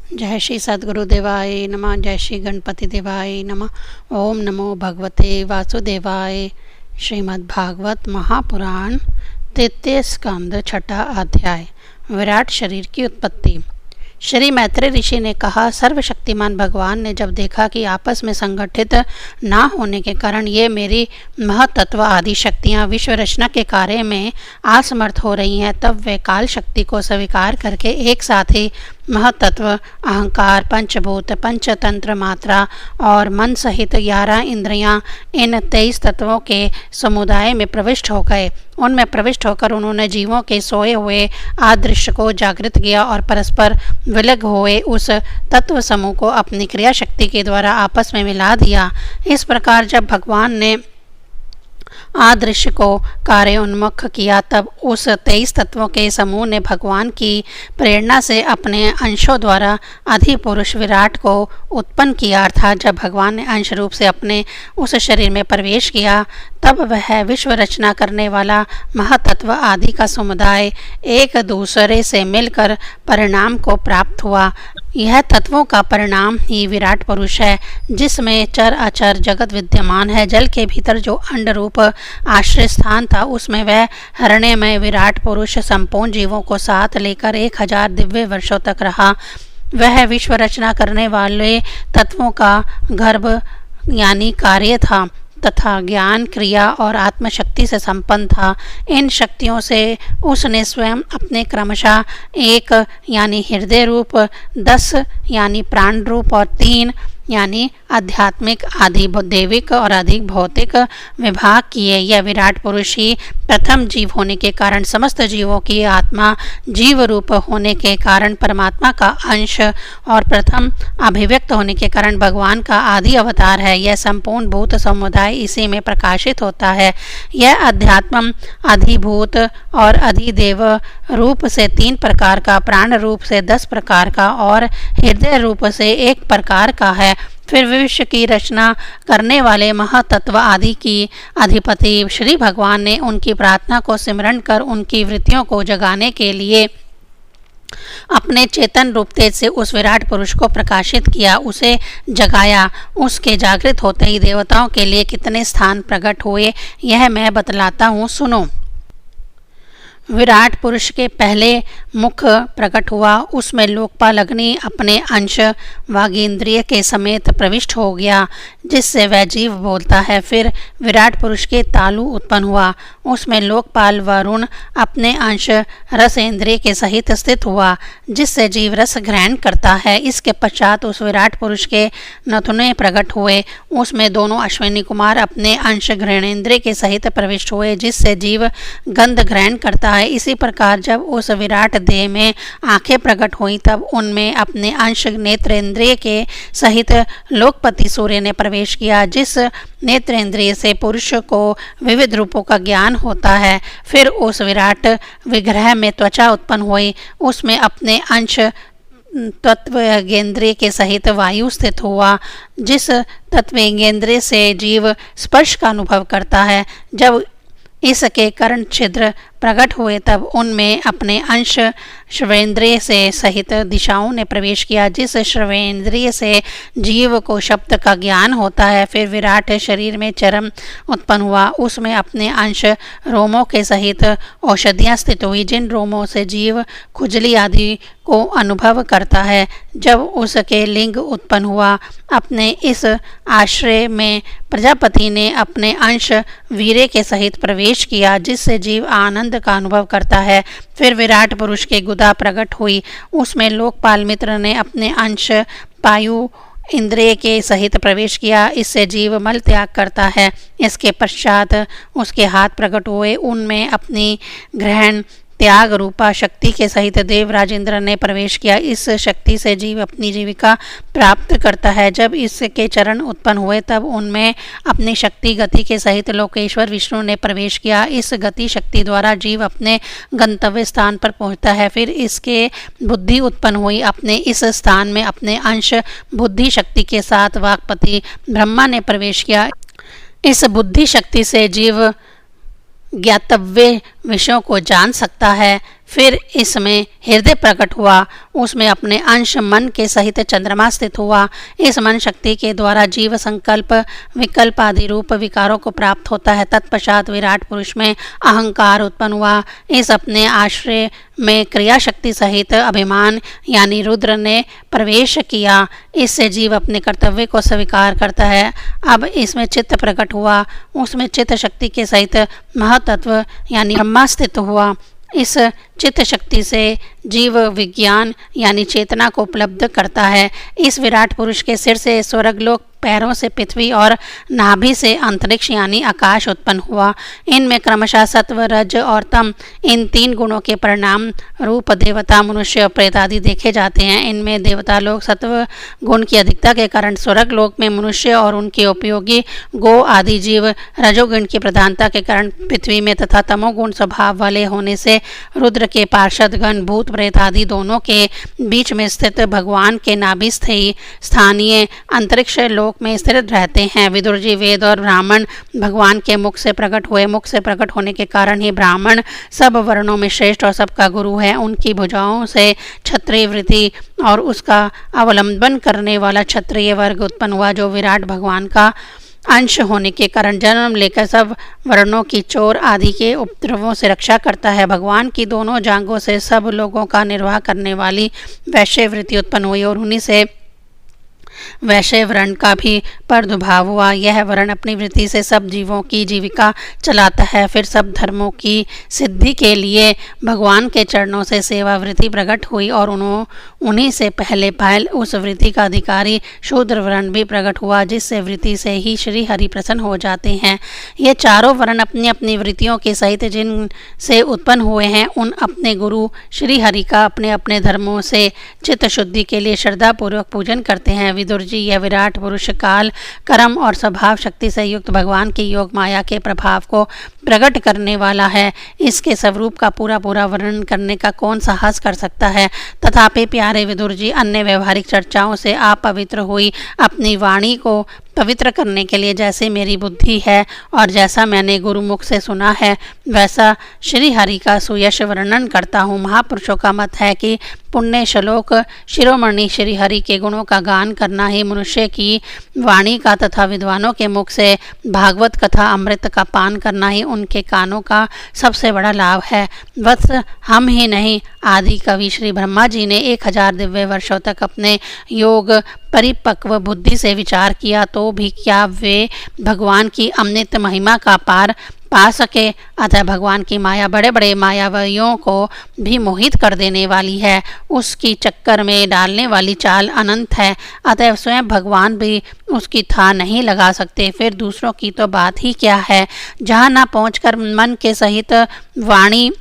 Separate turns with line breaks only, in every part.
जय श्री सद्गुरुदेवाय नमः। जय श्री गणपति देवाय नमः। ओम नमो भगवते वासुदेवाय। श्रीमद्भागवत महापुराण तृतीय स्कंद छठा अध्याय। विराट शरीर की उत्पत्ति। श्री मैत्रेय ऋषि ने कहा, सर्वशक्तिमान भगवान ने जब देखा कि आपस में संगठित ना होने के कारण ये मेरी महतत्व आदि शक्तियाँ विश्व रचना के कार्य में असमर्थ हो रही हैं, तब वे काल शक्ति को स्वीकार करके एक साथ ही महतत्व, अहंकार, पंचभूत, पंचतंत्र, मात्रा और मन सहित 11 इंद्रियां इन 23 तत्वों के समुदाय में प्रविष्ट हो गए। उनमें प्रविष्ट होकर उन्होंने जीवों के सोए हुए आदृश्य को जागृत किया और परस्पर विलग हुए उस तत्व समूह को अपनी क्रिया शक्ति के द्वारा आपस में मिला दिया। इस प्रकार जब भगवान ने आदृश्य को कार्य उन्मुख किया, तब उस 23 तत्वों के समूह ने भगवान की प्रेरणा से अपने अंशों द्वारा अधिपुरुष विराट को उत्पन्न किया। अर्थात जब भगवान ने अंश रूप से अपने उस शरीर में प्रवेश किया, तब वह विश्व रचना करने वाला महातत्व आदि का समुदाय एक दूसरे से मिलकर परिणाम को प्राप्त हुआ। यह तत्वों का परिणाम ही विराट पुरुष है, जिसमें चर अचर जगत विद्यमान है। जल के भीतर जो अंड रूप आश्रय स्थान था, उसमें वह हृदयमय विराट पुरुष संपूर्ण जीवों को साथ लेकर 1000 दिव्य वर्षों तक रहा। वह विश्व रचना करने वाले तत्वों का गर्भ यानी कार्य था तथा ज्ञान, क्रिया और आत्मशक्ति से संपन्न था। इन शक्तियों से उसने स्वयं अपने क्रमशः 1 यानी हृदय रूप, 10 यानी प्राण रूप और 3 यानी आध्यात्मिक, आदि दैविक और अधिक भौतिक विभाग किए। यह विराट पुरुष ही प्रथम जीव होने के कारण, समस्त जीवों की आत्मा जीव रूप होने के कारण परमात्मा का अंश और प्रथम अभिव्यक्त होने के कारण भगवान का आदि अवतार है। यह संपूर्ण भूत समुदाय इसी में प्रकाशित होता है। यह अध्यात्म, अधिभूत और अधिदेव रूप से 3 प्रकार का, प्राण रूप से 10 प्रकार का और हृदय रूप से 1 प्रकार का है। फिर विश्व की रचना करने वाले महातत्व आदि की अधिपति श्री भगवान ने उनकी प्रार्थना को सिमरण कर उनकी वृत्तियों को जगाने के लिए अपने चेतन रूप तेज से उस विराट पुरुष को प्रकाशित किया, उसे जगाया। उसके जागृत होते ही देवताओं के लिए कितने स्थान प्रकट हुए, यह मैं बतलाता हूँ, सुनो। विराट पुरुष के पहले मुख प्रकट हुआ, उसमें लोकपाल अग्नि अपने अंश वागींद्रिय के समेत प्रविष्ट हो गया, जिससे वह जीव बोलता है। फिर विराट पुरुष के तालु उत्पन्न हुआ, उसमें लोकपाल वरुण अपने अंश रसेंद्रिय के सहित स्थित हुआ, जिससे जीव रस ग्रहण करता है। इसके पश्चात उस विराट पुरुष के नथुने प्रकट हुए, उसमें दोनों अश्विनी कुमार अपने अंश घ्राणेंद्रिय के सहित प्रविष्ट हुए, जिससे जीव गंध ग्रहण करता है। इसी प्रकार जब उस विराट देह में आंखें प्रकट हुई, तब उनमें अपने अंश नेत्रेंद्रिय के सहित लोकपति सूर्य ने प्रवेश किया, जिस नेत्रेंद्रिय से पुरुष को विविध रूपों का ज्ञान होता है। फिर उस विराट विग्रह में त्वचा उत्पन्न हुई, उसमें अपने अंश तत्वेंद्रिय के सहित वायु स्थित हुआ, जिस तत्वेंद्रिय से जीव स्पर्श का अनुभव करता है। जब इसके कर्ण छिद्र प्रकट हुए, तब उनमें अपने अंश श्रवेंद्रिय से सहित दिशाओं ने प्रवेश किया, जिस श्रवेंद्रिय से जीव को शब्द का ज्ञान होता है। फिर विराट शरीर में चर्म उत्पन्न हुआ, उसमें अपने अंश रोमों के सहित औषधियाँ स्थित हुई, जिन रोमों से जीव खुजली आदि को अनुभव करता है। जब उसके लिंग उत्पन्न हुआ, अपने इस आश्रय में प्रजापति ने अपने अंश वीर्य के सहित प्रवेश किया, जिससे जीव आनंद का अनुभव करता है। फिर विराट पुरुष के गुदा प्रकट हुई, उसमें लोकपाल मित्र ने अपने अंश पायु इंद्रिय के सहित प्रवेश किया, इससे जीव मल त्याग करता है। इसके पश्चात उसके हाथ प्रकट हुए, उनमें अपनी ग्रहण त्याग रूपा शक्ति के सहित देवराज इंद्र ने प्रवेश किया। इस शक्ति से जीव अपनी जीविका प्राप्त करता है। जब इसके चरण उत्पन्न हुए, तब उनमें अपनी शक्ति गति के सहित लोकेश्वर विष्णु ने प्रवेश किया। इस गति शक्ति द्वारा जीव अपने गंतव्य स्थान पर पहुंचता है। फिर इसके बुद्धि उत्पन्न हुई, अपने इस स्थान में अपने अंश बुद्धि शक्ति के साथ वाक्पति ब्रह्मा ने प्रवेश किया। इस बुद्धि शक्ति से जीव ज्ञातव्य विषयों को जान सकता है। फिर इसमें हृदय प्रकट हुआ, उसमें अपने अंश मन के सहित चंद्रमा स्थित हुआ। इस मन शक्ति के द्वारा जीव संकल्प विकल्प आदि रूप विकारों को प्राप्त होता है। तत्पश्चात विराट पुरुष में अहंकार उत्पन्न हुआ। इस अपने आश्रय में क्रिया शक्ति सहित अभिमान यानी रुद्र ने प्रवेश किया। इससे जीव अपने कर्तव्य को स्वीकार करता है। अब इसमें चित्त प्रकट हुआ, उसमें चित्त शक्ति के सहित महतत्व यानी ब्रह्मा स्थित हुआ। इस चित्त शक्ति से जीव विज्ञान यानी चेतना को उपलब्ध करता है। इस विराट पुरुष के सिर से स्वर्गलोक, पैरों से पृथ्वी और नाभि से अंतरिक्ष यानी आकाश उत्पन्न हुआ। इनमें क्रमशः सत्व, रज और तम इन 3 गुणों के परिणाम रूप देवता, मनुष्य और प्रेत आदि देखे जाते हैं। इनमें देवता लोग सत्व गुण की अधिकता के कारण स्वर्ग लोक में मनुष्य और उनके उपयोगी गो आदि जीव, रजोगुण की प्रधानता के कारण पृथ्वी में तथा तमोगुण स्वभाव वाले होने से रुद्र के पार्षद गण, भूत प्रेत आदि दोनों के बीच में स्थित भगवान के नाभि स्थानीय अंतरिक्ष लोक में स्थिर रहते हैं। विदुर जी, वेद और ब्राह्मण भगवान के मुख से प्रकट हुए। मुख से प्रकट होने के कारण ही ब्राह्मण सब वर्णों में श्रेष्ठ और सबका गुरु है। उनकी भुजाओं से क्षत्रिय वृत्ति और उसका अवलंबन करने वाला क्षत्रिय वर्ग उत्पन्न हुआ, जो विराट भगवान का अंश होने के कारण जन्म लेकर सब वर्णों की चोर आदि के उपद्रवों से रक्षा करता है। भगवान की दोनों जांघों से सब लोगों का निर्वाह करने वाली वैश्य वृत्ति उत्पन्न हुई और उन्हीं से वैश्य वर्ण का भी प्रादुर्भाव हुआ। यह वर्ण अपनी वृत्ति से सब जीवों की जीविका चलाता है। फिर सब धर्मों की सिद्धि के लिए भगवान के चरणों से सेवा वृत्ति प्रकट हुई और उन्हीं से पहले उस वृत्ति का अधिकारी शूद्र वर्ण भी प्रकट हुआ, जिससे वृत्ति से ही श्री हरि प्रसन्न हो जाते हैं। ये चारों वर्ण अपनी अपनी वृत्तियों के सहित जिन से उत्पन्न हुए हैं, उन अपने गुरु श्री हरि का अपने अपने धर्मों से चित्त शुद्धि के लिए श्रद्धापूर्वक पूजन करते हैं। विदुर जी, यह विराट पुरुष काल, कर्म और स्वभाव शक्ति से युक्त भगवान की योग माया के प्रभाव को प्रकट करने वाला है। इसके स्वरूप का पूरा वर्णन करने का कौन साहस कर सकता है। तथापि प्यारे विदुर जी, अन्य व्यवहारिक चर्चाओं से आप पवित्र हुई अपनी वाणी को पवित्र करने के लिए जैसे मेरी बुद्धि है और जैसा मैंने गुरुमुख से सुना है, वैसा श्री हरि का सुयश वर्णन करता हूँ। महापुरुषों का मत है कि पुण्य श्लोक शिरोमणि श्री हरि के गुणों का गान करना ही मनुष्य की वाणी का तथा विद्वानों के मुख से भागवत कथा अमृत का पान करना ही उनके कानों का सबसे बड़ा लाभ है। वत्स, हम ही नहीं, आदि कवि श्री ब्रह्मा जी ने 1000 दिव्य वर्षों तक अपने योग परिपक्व बुद्धि से विचार किया तो भी क्या वे भगवान की अमृत महिमा का पार पा सके। अतः भगवान की माया बड़े बड़े मायावियों को भी मोहित कर देने वाली है। उसकी चक्कर में डालने वाली चाल अनंत है। अतः स्वयं भगवान भी उसकी था नहीं लगा सकते, फिर दूसरों की तो बात ही क्या है। जहाँ न पहुँचकर मन के सहित वाणी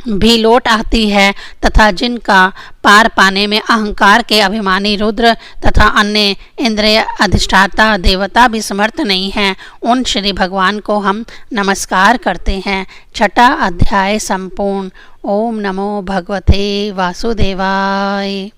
भी लौट आती है तथा जिनका पार पाने में अहंकार के अभिमानी रुद्र तथा अन्य इंद्रिय अधिष्ठाता देवता भी समर्थ नहीं हैं, उन श्री भगवान को हम नमस्कार करते हैं। 6वां अध्याय संपूर्ण। ओम नमो भगवते वासुदेवाय।